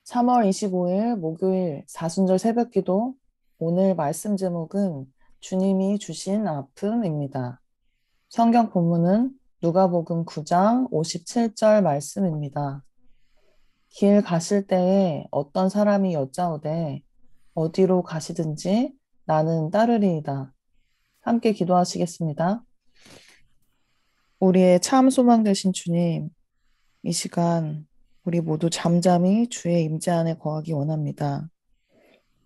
3월 25일 목요일 사순절 새벽기도. 오늘 말씀 제목은 주님이 주신 아픔입니다. 성경 본문은 누가복음 9장 57절 말씀입니다. 길 가실 때에 어떤 사람이 여짜오되 어디로 가시든지 나는 따르리이다. 함께 기도하시겠습니다. 우리의 참 소망 되신 주님, 이 시간 우리 모두 잠잠히 주의 임재 안에 거하기 원합니다.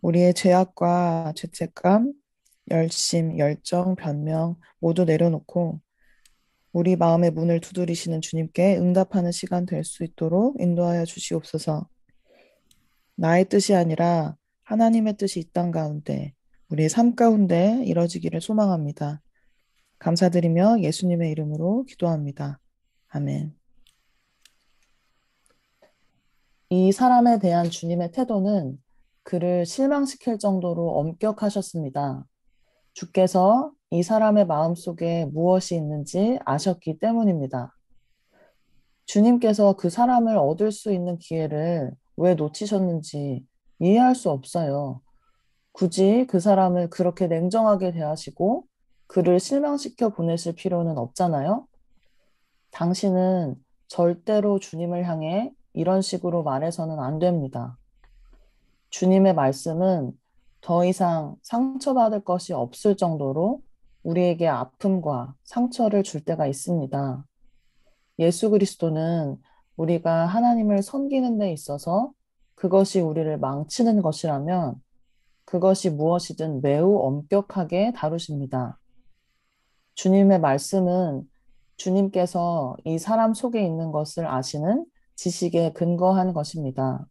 우리의 죄악과 죄책감, 열심, 열정, 변명 모두 내려놓고 우리 마음의 문을 두드리시는 주님께 응답하는 시간 될 수 있도록 인도하여 주시옵소서. 나의 뜻이 아니라 하나님의 뜻이 이 땅 가운데, 우리의 삶 가운데 이뤄지기를 소망합니다. 감사드리며 예수님의 이름으로 기도합니다. 아멘. 이 사람에 대한 주님의 태도는 그를 실망시킬 정도로 엄격하셨습니다. 주께서 이 사람의 마음속에 무엇이 있는지 아셨기 때문입니다. 주님께서 그 사람을 얻을 수 있는 기회를 왜 놓치셨는지 이해할 수 없어요. 굳이 그 사람을 그렇게 냉정하게 대하시고 그를 실망시켜 보내실 필요는 없잖아요. 당신은 절대로 주님을 향해 이런 식으로 말해서는 안 됩니다. 주님의 말씀은 더 이상 상처받을 것이 없을 정도로 우리에게 아픔과 상처를 줄 때가 있습니다. 예수 그리스도는 우리가 하나님을 섬기는 데 있어서 그것이 우리를 망치는 것이라면 그것이 무엇이든 매우 엄격하게 다루십니다. 주님의 말씀은 주님께서 이 사람 속에 있는 것을 아시는 지식에 근거한 것입니다.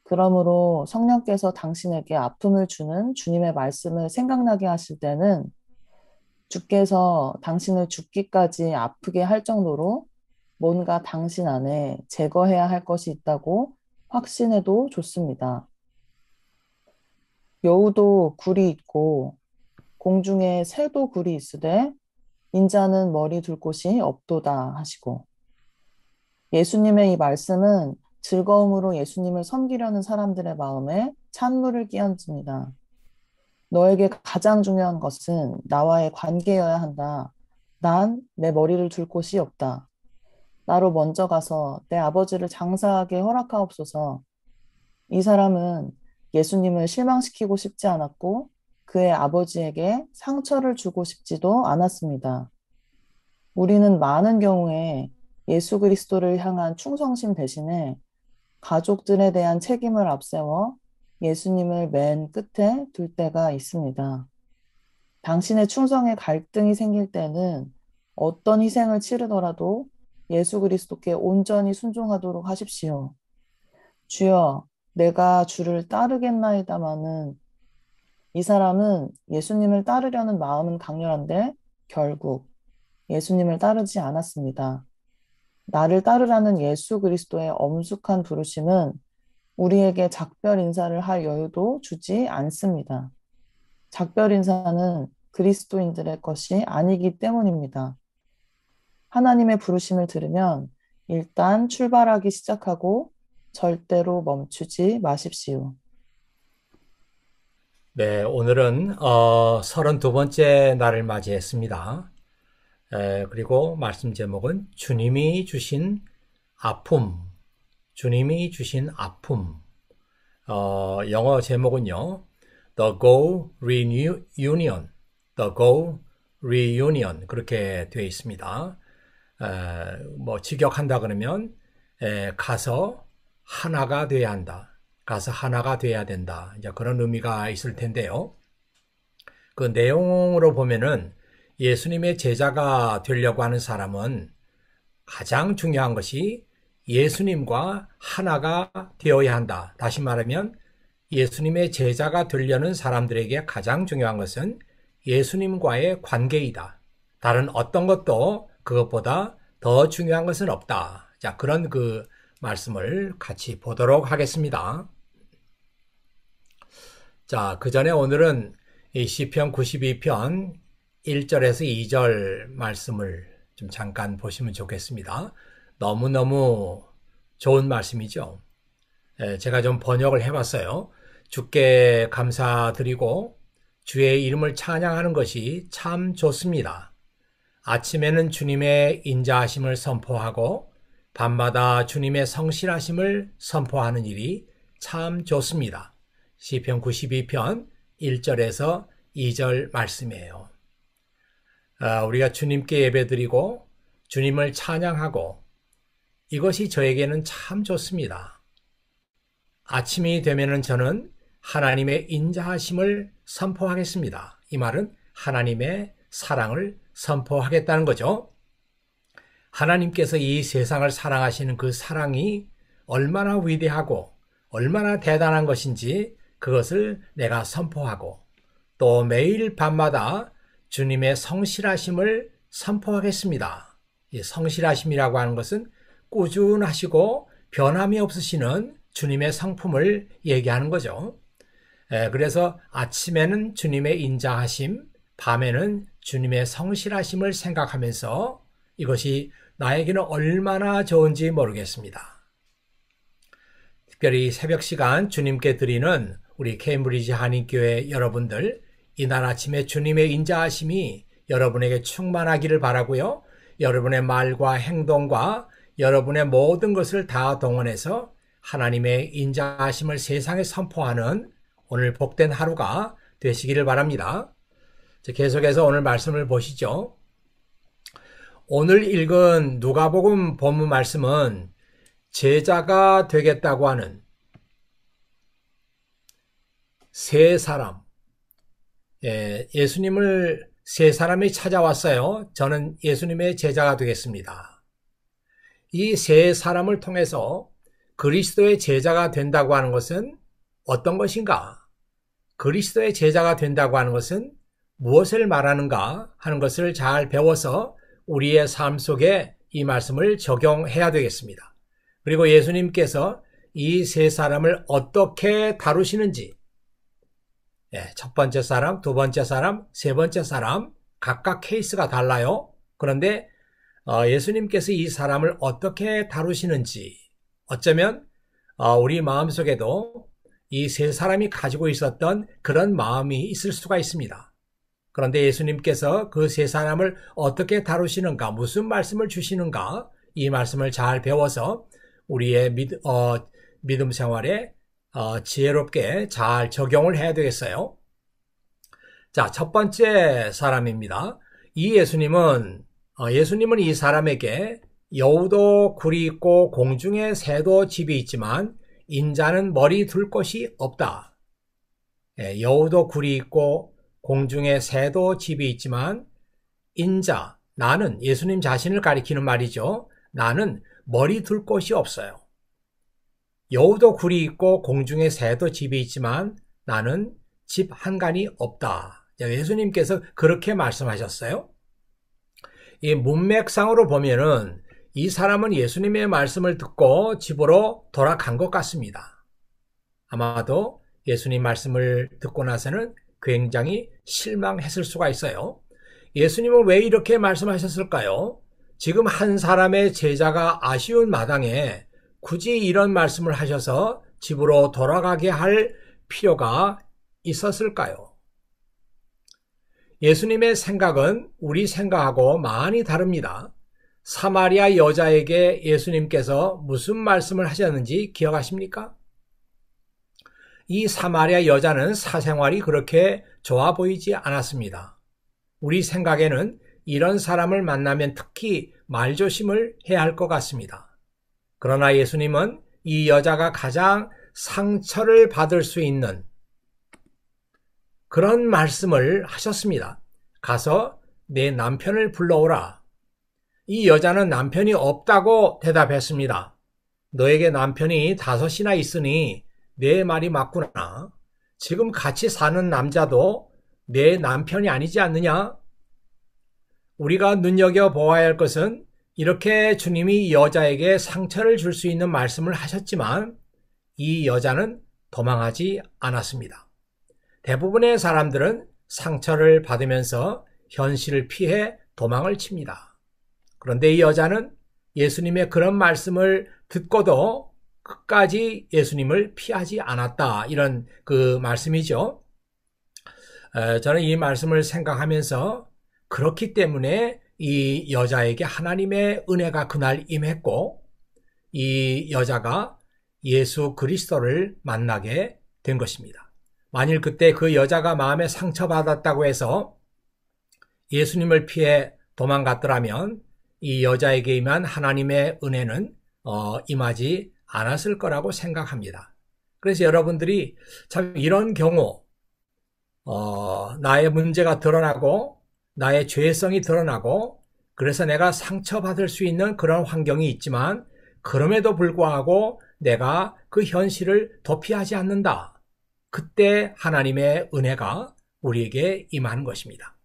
그러므로 성령께서 당신에게 아픔을 주는 주님의 말씀을 생각나게 하실 때는 주께서 당신을 죽기까지 아프게 할 정도로 뭔가 당신 안에 제거해야 할 것이 있다고 확신해도 좋습니다. 여우도 굴이 있고 공중에 새도 굴이 있으되 인자는 머리 둘 곳이 없도다 하시고, 예수님의 이 말씀은 즐거움으로 예수님을 섬기려는 사람들의 마음에 찬물을 끼얹습니다. 너에게 가장 중요한 것은 나와의 관계여야 한다. 난 내 머리를 둘 곳이 없다. 나로 먼저 가서 내 아버지를 장사하게 허락하옵소서. 이 사람은 예수님을 실망시키고 싶지 않았고 그의 아버지에게 상처를 주고 싶지도 않았습니다. 우리는 많은 경우에 예수 그리스도를 향한 충성심 대신에 가족들에 대한 책임을 앞세워 예수님을 맨 끝에 둘 때가 있습니다. 당신의 충성에 갈등이 생길 때는 어떤 희생을 치르더라도 예수 그리스도께 온전히 순종하도록 하십시오. 주여, 내가 주를 따르겠나이다마는 이 사람은 예수님을 따르려는 마음은 강렬한데 결국 예수님을 따르지 않았습니다. 나를 따르라는 예수 그리스도의 엄숙한 부르심은 우리에게 작별 인사를 할 여유도 주지 않습니다. 작별 인사는 그리스도인들의 것이 아니기 때문입니다. 하나님의 부르심을 들으면 일단 출발하기 시작하고 절대로 멈추지 마십시오. 네, 오늘은 32번째 날을 맞이했습니다. 그리고 말씀 제목은 주님이 주신 아픔, 주님이 주신 아픔. 영어 제목은요, The Go Reunion, The Go Reunion 그렇게 되어 있습니다. 뭐 직역한다 그러면 가서 하나가 돼야 한다. 가서 하나가 돼야 된다. 이제 그런 의미가 있을 텐데요. 그 내용으로 보면은 예수님의 제자가 되려고 하는 사람은 가장 중요한 것이 예수님과 하나가 되어야 한다. 다시 말하면 예수님의 제자가 되려는 사람들에게 가장 중요한 것은 예수님과의 관계이다. 다른 어떤 것도 그것보다 더 중요한 것은 없다. 자, 그런 그 말씀을 같이 보도록 하겠습니다. 자, 그 전에 오늘은 이 시편 92편 1절에서 2절 말씀을 좀 잠깐 보시면 좋겠습니다. 너무너무 좋은 말씀이죠. 제가 좀 번역을 해봤어요. 주께 감사드리고 주의 이름을 찬양하는 것이 참 좋습니다. 아침에는 주님의 인자하심을 선포하고 밤마다 주님의 성실하심을 선포하는 일이 참 좋습니다. 시편 92편 1절에서 2절 말씀이에요. 우리가 주님께 예배드리고 주님을 찬양하고 이것이 저에게는 참 좋습니다. 아침이 되면은 저는 하나님의 인자하심을 선포하겠습니다. 이 말은 하나님의 사랑을 선포하겠다는 거죠. 하나님께서 이 세상을 사랑하시는 그 사랑이 얼마나 위대하고 얼마나 대단한 것인지 그것을 내가 선포하고 또 매일 밤마다 주님의 성실하심을 선포하겠습니다. 이 성실하심이라고 하는 것은 꾸준하시고 변함이 없으시는 주님의 성품을 얘기하는 거죠. 그래서 아침에는 주님의 인자하심, 밤에는 주님의 성실하심을 생각하면서 이것이 나에게는 얼마나 좋은지 모르겠습니다. 특별히 새벽 시간 주님께 드리는 우리 케임브리지 한인교회 여러분들, 이날 아침에 주님의 인자하심이 여러분에게 충만하기를 바라고요. 여러분의 말과 행동과 여러분의 모든 것을 다 동원해서 하나님의 인자하심을 세상에 선포하는 오늘 복된 하루가 되시기를 바랍니다. 계속해서 오늘 말씀을 보시죠. 오늘 읽은 누가복음 본문 말씀은 제자가 되겠다고 하는 세 사람, 예수님을 세 사람이 찾아왔어요. 저는 예수님의 제자가 되겠습니다. 이 세 사람을 통해서 그리스도의 제자가 된다고 하는 것은 어떤 것인가? 그리스도의 제자가 된다고 하는 것은 무엇을 말하는가 하는 것을 잘 배워서 우리의 삶 속에 이 말씀을 적용해야 되겠습니다. 그리고 예수님께서 이 세 사람을 어떻게 다루시는지, 첫 번째 사람, 두 번째 사람, 세 번째 사람 각각 케이스가 달라요. 그런데 예수님께서 이 사람을 어떻게 다루시는지 어쩌면 우리 마음속에도 이 세 사람이 가지고 있었던 그런 마음이 있을 수가 있습니다. 그런데 예수님께서 그 세 사람을 어떻게 다루시는가, 무슨 말씀을 주시는가, 이 말씀을 잘 배워서 우리의 믿음 생활에 지혜롭게 잘 적용을 해야 되겠어요. 자, 첫 번째 사람입니다. 이 예수님은 이 사람에게 여우도 굴이 있고 공중에 새도 집이 있지만 인자는 머리 둘 곳이 없다. 여우도 굴이 있고 공중에 새도 집이 있지만 인자, 나는 예수님 자신을 가리키는 말이죠. 나는 머리 둘 곳이 없어요. 여우도 굴이 있고 공중에 새도 집이 있지만 나는 집 한간이 없다. 예수님께서 그렇게 말씀하셨어요. 이 문맥상으로 보면은 이 사람은 예수님의 말씀을 듣고 집으로 돌아간 것 같습니다. 아마도 예수님 말씀을 듣고 나서는 굉장히 실망했을 수가 있어요. 예수님은 왜 이렇게 말씀하셨을까요? 지금 한 사람의 제자가 아쉬운 마당에 굳이 이런 말씀을 하셔서 집으로 돌아가게 할 필요가 있었을까요? 예수님의 생각은 우리 생각하고 많이 다릅니다. 사마리아 여자에게 예수님께서 무슨 말씀을 하셨는지 기억하십니까? 이 사마리아 여자는 사생활이 그렇게 좋아 보이지 않았습니다. 우리 생각에는 이런 사람을 만나면 특히 말조심을 해야 할 것 같습니다. 그러나 예수님은 이 여자가 가장 상처를 받을 수 있는 그런 말씀을 하셨습니다. 가서 내 남편을 불러오라. 이 여자는 남편이 없다고 대답했습니다. 너에게 남편이 5이나 있으니 내 말이 맞구나. 지금 같이 사는 남자도 내 남편이 아니지 않느냐? 우리가 눈여겨보아야 할 것은 이렇게 주님이 이 여자에게 상처를 줄 수 있는 말씀을 하셨지만 이 여자는 도망하지 않았습니다. 대부분의 사람들은 상처를 받으면서 현실을 피해 도망을 칩니다. 그런데 이 여자는 예수님의 그런 말씀을 듣고도 끝까지 예수님을 피하지 않았다. 이런 그 말씀이죠. 저는 이 말씀을 생각하면서 그렇기 때문에 이 여자에게 하나님의 은혜가 그날 임했고 이 여자가 예수 그리스도를 만나게 된 것입니다. 만일 그때 그 여자가 마음에 상처받았다고 해서 예수님을 피해 도망갔더라면 이 여자에게 임한 하나님의 은혜는 임하지 않았을 거라고 생각합니다. 그래서 여러분들이 참 이런 경우 나의 문제가 드러나고 나의 죄성이 드러나고 그래서 내가 상처받을 수 있는 그런 환경이 있지만 그럼에도 불구하고 내가 그 현실을 도피하지 않는다. 그때 하나님의 은혜가 우리에게 임하는 것입니다.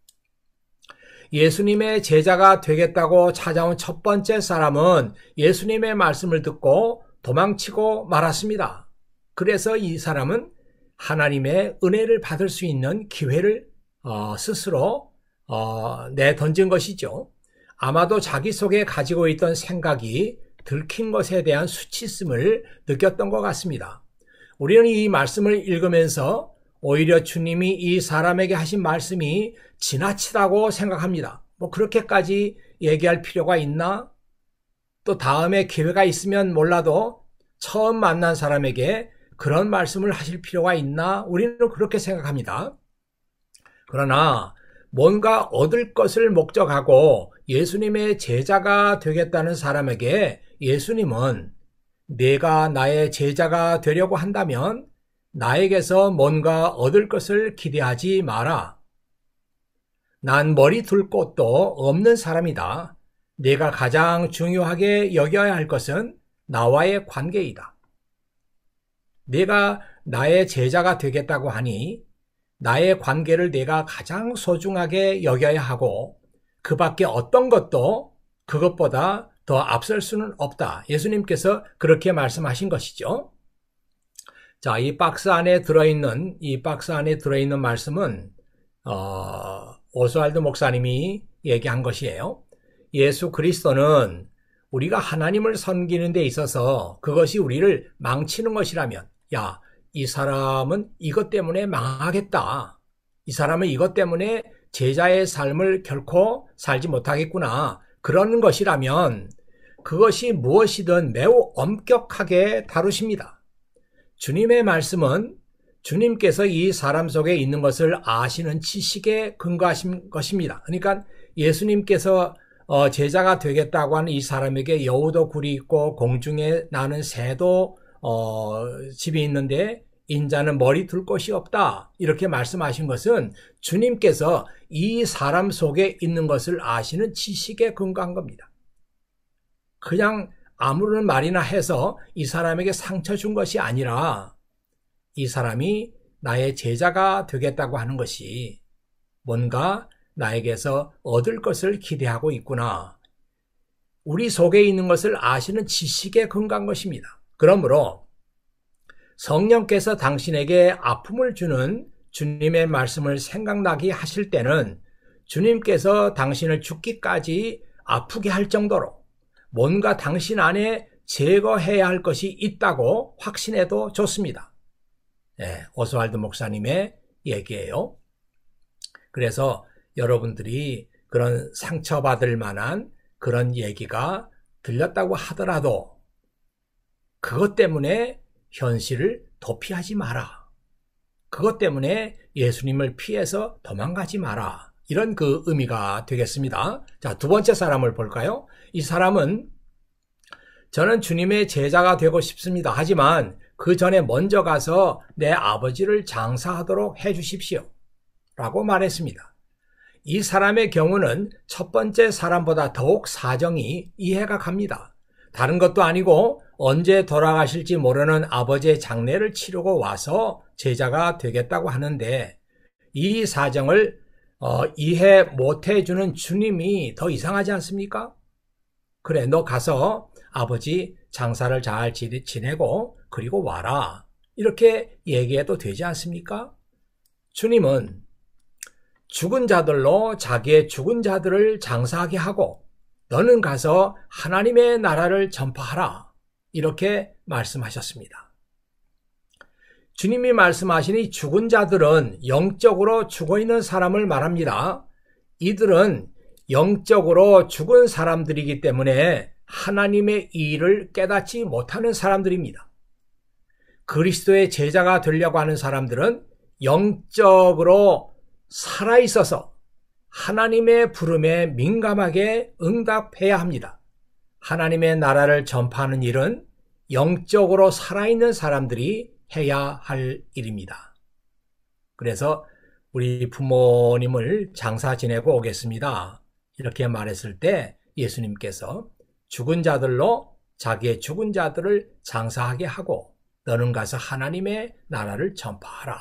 예수님의 제자가 되겠다고 찾아온 첫 번째 사람은 예수님의 말씀을 듣고 도망치고 말았습니다. 그래서 이 사람은 하나님의 은혜를 받을 수 있는 기회를 스스로 내던진 것이죠. 아마도 자기 속에 가지고 있던 생각이 들킨 것에 대한 수치심을 느꼈던 것 같습니다. 우리는 이 말씀을 읽으면서 오히려 주님이 이 사람에게 하신 말씀이 지나치다고 생각합니다. 뭐 그렇게까지 얘기할 필요가 있나? 또 다음에 기회가 있으면 몰라도 처음 만난 사람에게 그런 말씀을 하실 필요가 있나? 우리는 그렇게 생각합니다. 그러나 뭔가 얻을 것을 목적하고 예수님의 제자가 되겠다는 사람에게 예수님은 내가 나의 제자가 되려고 한다면 나에게서 뭔가 얻을 것을 기대하지 마라. 난 머리 둘 곳도 없는 사람이다. 내가 가장 중요하게 여겨야 할 것은 나와의 관계이다. 내가 나의 제자가 되겠다고 하니 나의 관계를 내가 가장 소중하게 여겨야 하고 그 밖에 어떤 것도 그것보다 더 앞설 수는 없다. 예수님께서 그렇게 말씀하신 것이죠. 자, 이 박스 안에 들어있는 말씀은 오스왈드 목사님이 얘기한 것이에요. 예수 그리스도는 우리가 하나님을 섬기는 데 있어서 그것이 우리를 망치는 것이라면 야, 이 사람은 이것 때문에 망하겠다. 이 사람은 이것 때문에 제자의 삶을 결코 살지 못하겠구나. 그런 것이라면 그것이 무엇이든 매우 엄격하게 다루십니다. 주님의 말씀은 주님께서 이 사람 속에 있는 것을 아시는 지식에 근거하신 것입니다. 그러니까 예수님께서 제자가 되겠다고 하는 이 사람에게 여우도 굴이 있고 공중에 나는 새도 집이 있는데 인자는 머리 둘 곳이 없다. 이렇게 말씀하신 것은 주님께서 이 사람 속에 있는 것을 아시는 지식에 근거한 겁니다. 그냥 아무런 말이나 해서 이 사람에게 상처 준 것이 아니라 이 사람이 나의 제자가 되겠다고 하는 것이 뭔가 나에게서 얻을 것을 기대하고 있구나. 우리 속에 있는 것을 아시는 지식에 근거한 것입니다. 그러므로 성령께서 당신에게 아픔을 주는 주님의 말씀을 생각나게 하실 때는 주님께서 당신을 죽기까지 아프게 할 정도로 뭔가 당신 안에 제거해야 할 것이 있다고 확신해도 좋습니다. 네, 오스왈드 목사님의 얘기예요. 그래서 여러분들이 그런 상처받을 만한 그런 얘기가 들렸다고 하더라도 그것 때문에 현실을 도피하지 마라. 그것 때문에 예수님을 피해서 도망가지 마라. 이런 그 의미가 되겠습니다. 자, 두 번째 사람을 볼까요? 이 사람은 저는 주님의 제자가 되고 싶습니다. 하지만 그 전에 먼저 가서 내 아버지를 장사하도록 해 주십시오. 라고 말했습니다. 이 사람의 경우는 첫 번째 사람보다 더욱 사정이 이해가 갑니다. 다른 것도 아니고 언제 돌아가실지 모르는 아버지의 장례를 치르고 와서 제자가 되겠다고 하는데 이 사정을 이해 못해주는 주님이 더 이상하지 않습니까? 그래, 너 가서 아버지 장사를 잘 지내고 그리고 와라. 이렇게 얘기해도 되지 않습니까? 주님은 죽은 자들로 자기의 죽은 자들을 장사하게 하고 너는 가서 하나님의 나라를 전파하라. 이렇게 말씀하셨습니다. 주님이 말씀하시니 죽은 자들은 영적으로 죽어있는 사람을 말합니다. 이들은 영적으로 죽은 사람들이기 때문에 하나님의 일을 깨닫지 못하는 사람들입니다. 그리스도의 제자가 되려고 하는 사람들은 영적으로 살아있어서 하나님의 부름에 민감하게 응답해야 합니다. 하나님의 나라를 전파하는 일은 영적으로 살아있는 사람들이 해야 할 일입니다. 그래서 우리 부모님을 장사 지내고 오겠습니다. 이렇게 말했을 때 예수님께서 죽은 자들로 자기의 죽은 자들을 장사하게 하고 너는 가서 하나님의 나라를 전파하라.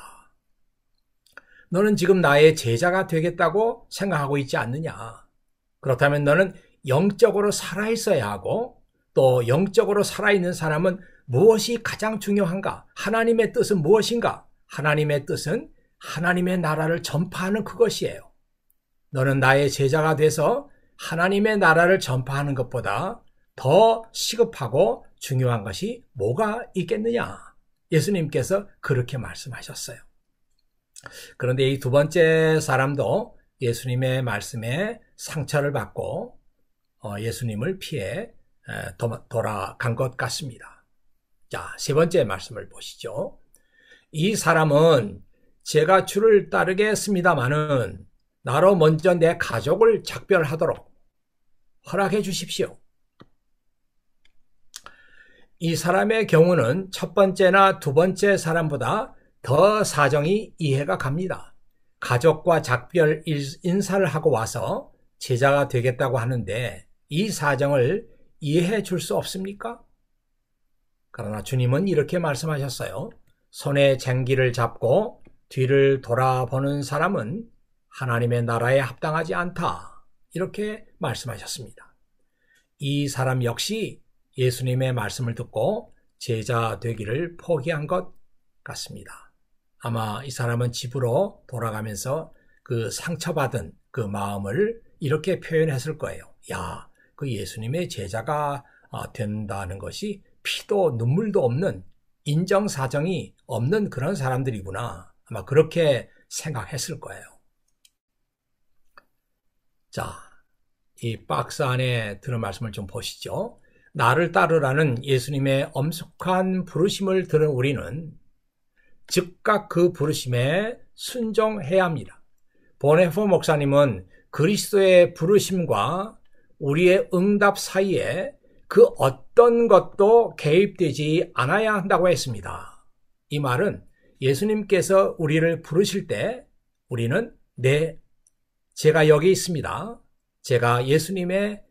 너는 지금 나의 제자가 되겠다고 생각하고 있지 않느냐? 그렇다면 너는 영적으로 살아있어야 하고 또 영적으로 살아있는 사람은 무엇이 가장 중요한가? 하나님의 뜻은 무엇인가? 하나님의 뜻은 하나님의 나라를 전파하는 그것이에요. 너는 나의 제자가 돼서 하나님의 나라를 전파하는 것보다 더 시급하고 중요한 것이 뭐가 있겠느냐? 예수님께서 그렇게 말씀하셨어요. 그런데 이 두 번째 사람도 예수님의 말씀에 상처를 받고 예수님을 피해 돌아간 것 같습니다. 자, 세 번째 말씀을 보시죠. 이 사람은 제가 주를 따르겠습니다마는 나로 먼저 내 가족을 작별하도록 허락해 주십시오. 이 사람의 경우는 첫 번째나 두 번째 사람보다 더 사정이 이해가 갑니다. 가족과 작별 인사를 하고 와서 제자가 되겠다고 하는데 이 사정을 이해해 줄 수 없습니까? 그러나 주님은 이렇게 말씀하셨어요. 손에 쟁기를 잡고 뒤를 돌아보는 사람은 하나님의 나라에 합당하지 않다. 이렇게 말씀하셨습니다. 이 사람 역시 예수님의 말씀을 듣고 제자 되기를 포기한 것 같습니다. 아마 이 사람은 집으로 돌아가면서 그 상처받은 그 마음을 이렇게 표현했을 거예요. 야, 그 예수님의 제자가 된다는 것이 피도 눈물도 없는 인정사정이 없는 그런 사람들이구나. 아마 그렇게 생각했을 거예요. 자, 이 박스 안에 들은 말씀을 좀 보시죠. 나를 따르라는 예수님의 엄숙한 부르심을 들은 우리는 즉각 그 부르심에 순종해야 합니다. 보네포 목사님은 그리스도의 부르심과 우리의 응답 사이에 그 어떤 것도 개입되지 않아야 한다고 했습니다. 이 말은 예수님께서 우리를 부르실 때 우리는 제가 여기 있습니다. 제가 예수님의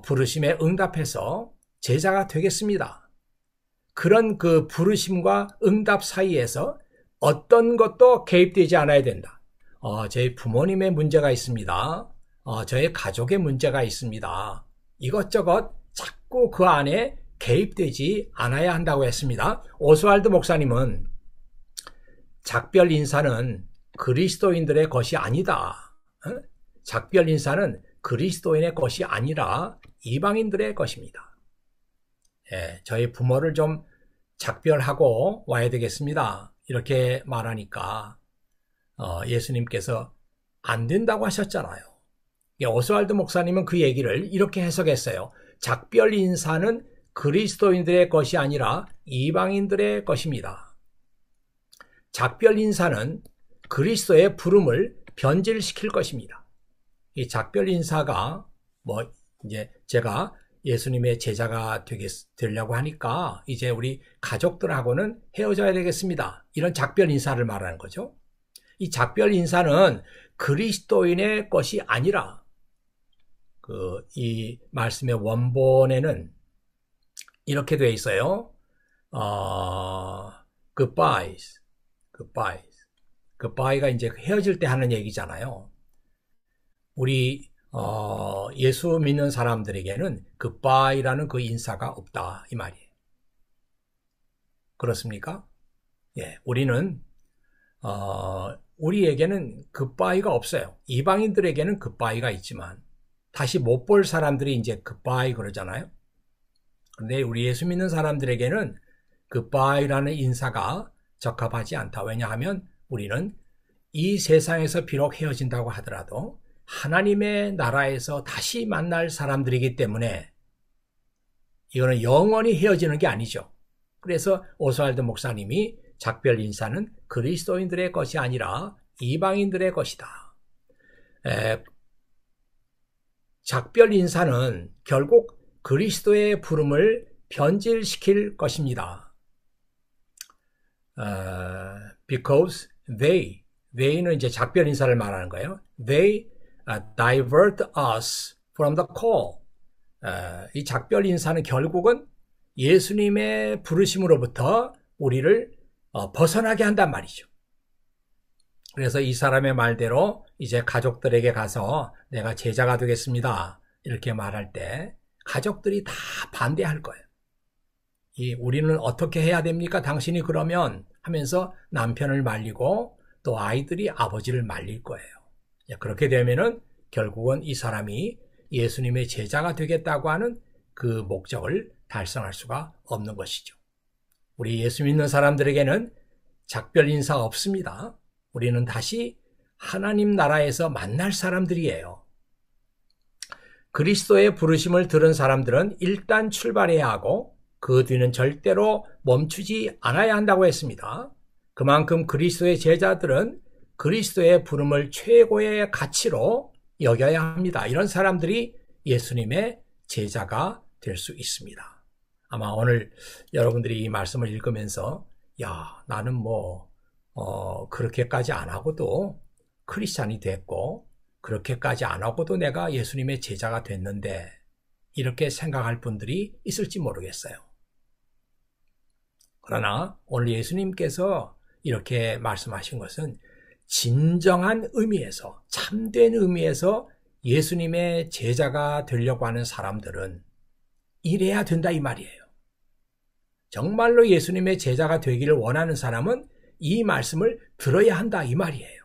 부르심에 응답해서 제자가 되겠습니다. 그런 그 부르심과 응답 사이에서 어떤 것도 개입되지 않아야 된다. 저희 부모님의 문제가 있습니다. 저의 가족의 문제가 있습니다. 이것저것 자꾸 그 안에 개입되지 않아야 한다고 했습니다. 오스왈드 목사님은 작별 인사는 그리스도인들의 것이 아니다. 작별 인사는 그리스도인의 것이 아니라 이방인들의 것입니다. 저희 부모를 좀 작별하고 와야 되겠습니다. 이렇게 말하니까 예수님께서 안 된다고 하셨잖아요. 오스왈드 목사님은 그 얘기를 이렇게 해석했어요. 작별 인사는 그리스도인들의 것이 아니라 이방인들의 것입니다. 작별 인사는 그리스도의 부름을 변질시킬 것입니다. 이 작별 인사가 이제 제가 예수님의 제자가 되려고 하니까 이제 우리 가족들하고는 헤어져야 되겠습니다. 이런 작별 인사를 말하는 거죠. 이 작별 인사는 그리스도인의 것이 아니라 이 말씀의 원본에는 이렇게 되어 있어요. goodbye가 이제 헤어질 때 하는 얘기잖아요. 우리 예수 믿는 사람들에게는 goodbye라는 그 인사가 없다 이 말이에요. 그렇습니까? 예, 우리에게는 goodbye가 없어요. 이방인들에게는 goodbye가 있지만 다시 못 볼 사람들이 이제 goodbye 그러잖아요. 그런데 우리 예수 믿는 사람들에게는 굿바이라는 인사가 적합하지 않다. 왜냐하면 우리는 이 세상에서 비록 헤어진다고 하더라도 하나님의 나라에서 다시 만날 사람들이기 때문에 이거는 영원히 헤어지는 게 아니죠. 그래서 오스왈드 목사님이 작별 인사는 그리스도인들의 것이 아니라 이방인들의 것이다. 작별 인사는 결국 그리스도의 부름을 변질시킬 것입니다. Because they는 이제 작별 인사를 말하는 거예요. They divert us from the call. 이 작별 인사는 결국은 예수님의 부르심으로부터 우리를 벗어나게 한단 말이죠. 그래서 이 사람의 말대로 이제 가족들에게 가서 내가 제자가 되겠습니다. 이렇게 말할 때 가족들이 다 반대할 거예요. 우리는 어떻게 해야 됩니까? 당신이 그러면 하면서 남편을 말리고 또 아이들이 아버지를 말릴 거예요. 그렇게 되면은 결국은 이 사람이 예수님의 제자가 되겠다고 하는 그 목적을 달성할 수가 없는 것이죠. 우리 예수 믿는 사람들에게는 작별 인사 없습니다. 우리는 다시 하나님 나라에서 만날 사람들이에요. 그리스도의 부르심을 들은 사람들은 일단 출발해야 하고 그 뒤는 절대로 멈추지 않아야 한다고 했습니다. 그만큼 그리스도의 제자들은 그리스도의 부름을 최고의 가치로 여겨야 합니다. 이런 사람들이 예수님의 제자가 될 수 있습니다. 아마 오늘 여러분들이 이 말씀을 읽으면서 나는 그렇게까지 안 하고도 크리스찬이 됐고 그렇게까지 안 하고도 내가 예수님의 제자가 됐는데 이렇게 생각할 분들이 있을지 모르겠어요. 그러나 오늘 예수님께서 이렇게 말씀하신 것은 진정한 의미에서, 참된 의미에서 예수님의 제자가 되려고 하는 사람들은 이래야 된다 이 말이에요. 정말로 예수님의 제자가 되기를 원하는 사람은 이 말씀을 들어야 한다 이 말이에요.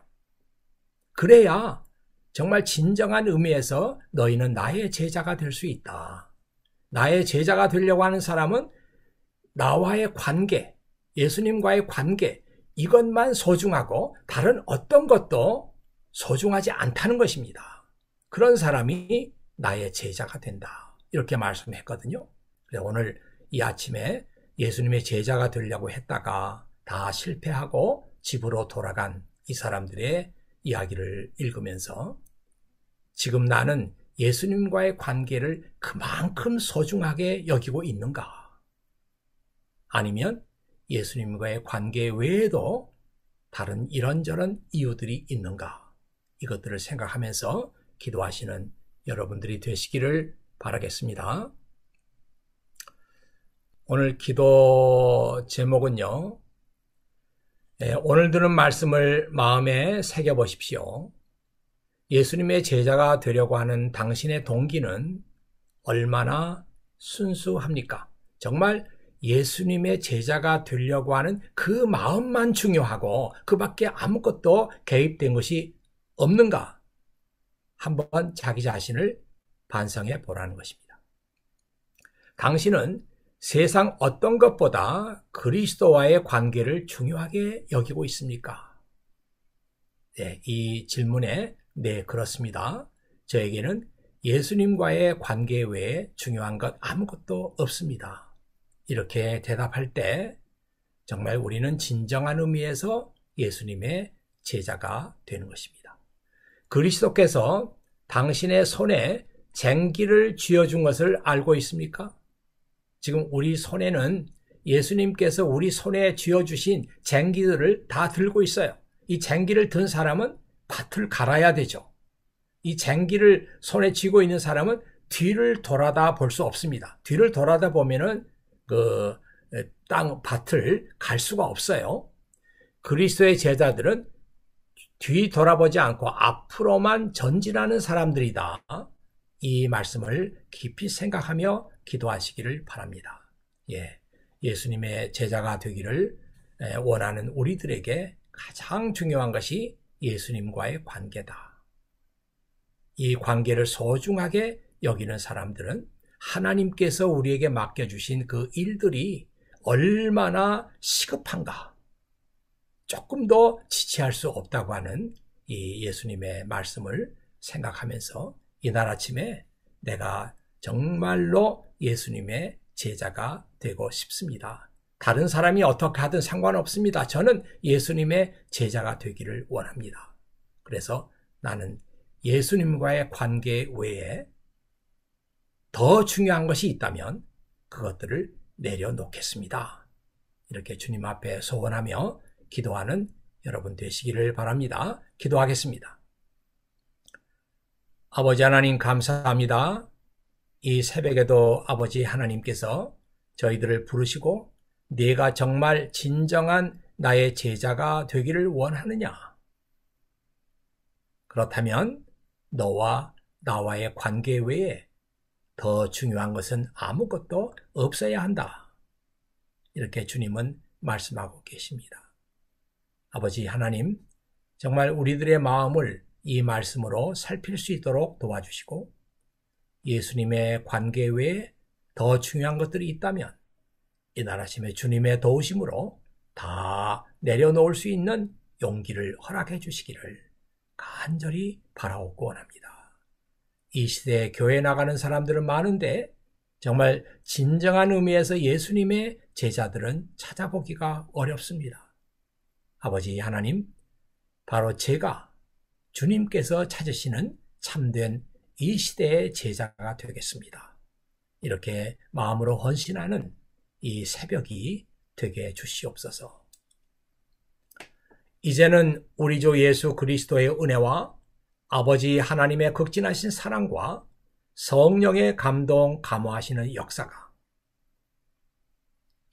그래야 정말 진정한 의미에서 너희는 나의 제자가 될 수 있다. 나의 제자가 되려고 하는 사람은 나와의 관계, 예수님과의 관계, 이것만 소중하고 다른 어떤 것도 소중하지 않다는 것입니다. 그런 사람이 나의 제자가 된다. 이렇게 말씀했거든요. 그래서 오늘 이 아침에 예수님의 제자가 되려고 했다가 다 실패하고 집으로 돌아간 이 사람들의 이야기를 읽으면서 지금 나는 예수님과의 관계를 그만큼 소중하게 여기고 있는가? 아니면 예수님과의 관계 외에도 다른 이런저런 이유들이 있는가? 이것들을 생각하면서 기도하시는 여러분들이 되시기를 바라겠습니다. 오늘 기도 제목은요. 오늘 들은 말씀을 마음에 새겨보십시오. 예수님의 제자가 되려고 하는 당신의 동기는 얼마나 순수합니까? 정말 예수님의 제자가 되려고 하는 그 마음만 중요하고 그 밖에 아무것도 개입된 것이 없는가? 한번 자기 자신을 반성해 보라는 것입니다. 당신은 세상 어떤 것보다 그리스도와의 관계를 중요하게 여기고 있습니까? 네, 이 질문에 네, 그렇습니다. 저에게는 예수님과의 관계 외에 중요한 것 아무것도 없습니다. 이렇게 대답할 때 정말 우리는 진정한 의미에서 예수님의 제자가 되는 것입니다. 그리스도께서 당신의 손에 쟁기를 쥐어준 것을 알고 있습니까? 지금 우리 손에는 예수님께서 우리 손에 쥐어주신 쟁기들을 다 들고 있어요. 이 쟁기를 든 사람은 밭을 갈아야 되죠. 이 쟁기를 손에 쥐고 있는 사람은 뒤를 돌아다 볼 수 없습니다. 뒤를 돌아다 보면은 밭을 갈 수가 없어요. 그리스도의 제자들은 뒤 돌아보지 않고 앞으로만 전진하는 사람들이다. 이 말씀을 깊이 생각하며 기도하시기를 바랍니다. 예수님의 제자가 되기를 원하는 우리들에게 가장 중요한 것이 예수님과의 관계다. 이 관계를 소중하게 여기는 사람들은 하나님께서 우리에게 맡겨주신 그 일들이 얼마나 시급한가, 조금 더 지체할 수 없다고 하는 이 예수님의 말씀을 생각하면서 이날 아침에 내가 정말로 예수님의 제자가 되고 싶습니다. 다른 사람이 어떻게 하든 상관없습니다. 저는 예수님의 제자가 되기를 원합니다. 그래서 나는 예수님과의 관계 외에 더 중요한 것이 있다면 그것들을 내려놓겠습니다. 이렇게 주님 앞에 소원하며 기도하는 여러분 되시기를 바랍니다. 기도하겠습니다. 아버지 하나님 감사합니다. 이 새벽에도 아버지 하나님께서 저희들을 부르시고 네가 정말 진정한 나의 제자가 되기를 원하느냐? 그렇다면 너와 나와의 관계 외에 더 중요한 것은 아무것도 없어야 한다. 이렇게 주님은 말씀하고 계십니다. 아버지 하나님, 정말 우리들의 마음을 이 말씀으로 살필 수 있도록 도와주시고 예수님의 관계 외에 더 중요한 것들이 있다면 이날 아침에 주님의 도우심으로 다 내려놓을 수 있는 용기를 허락해 주시기를 간절히 바라옵고 원합니다. 이 시대에 교회 나가는 사람들은 많은데 정말 진정한 의미에서 예수님의 제자들은 찾아보기가 어렵습니다. 아버지 하나님, 바로 제가 주님께서 찾으시는 참된 이 시대의 제자가 되겠습니다. 이렇게 마음으로 헌신하는 이 새벽이 되게 해주시옵소서. 이제는 우리 주 예수 그리스도의 은혜와 아버지 하나님의 극진하신 사랑과 성령의 감동 감화하시는 역사가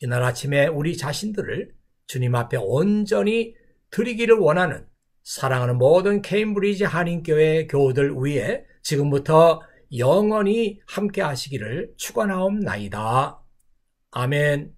이날 아침에 우리 자신들을 주님 앞에 온전히 드리기를 원하는 사랑하는 모든 케임브리지 한인교회 교우들 위에 지금부터 영원히 함께 하시기를 축원하옵나이다. 아멘.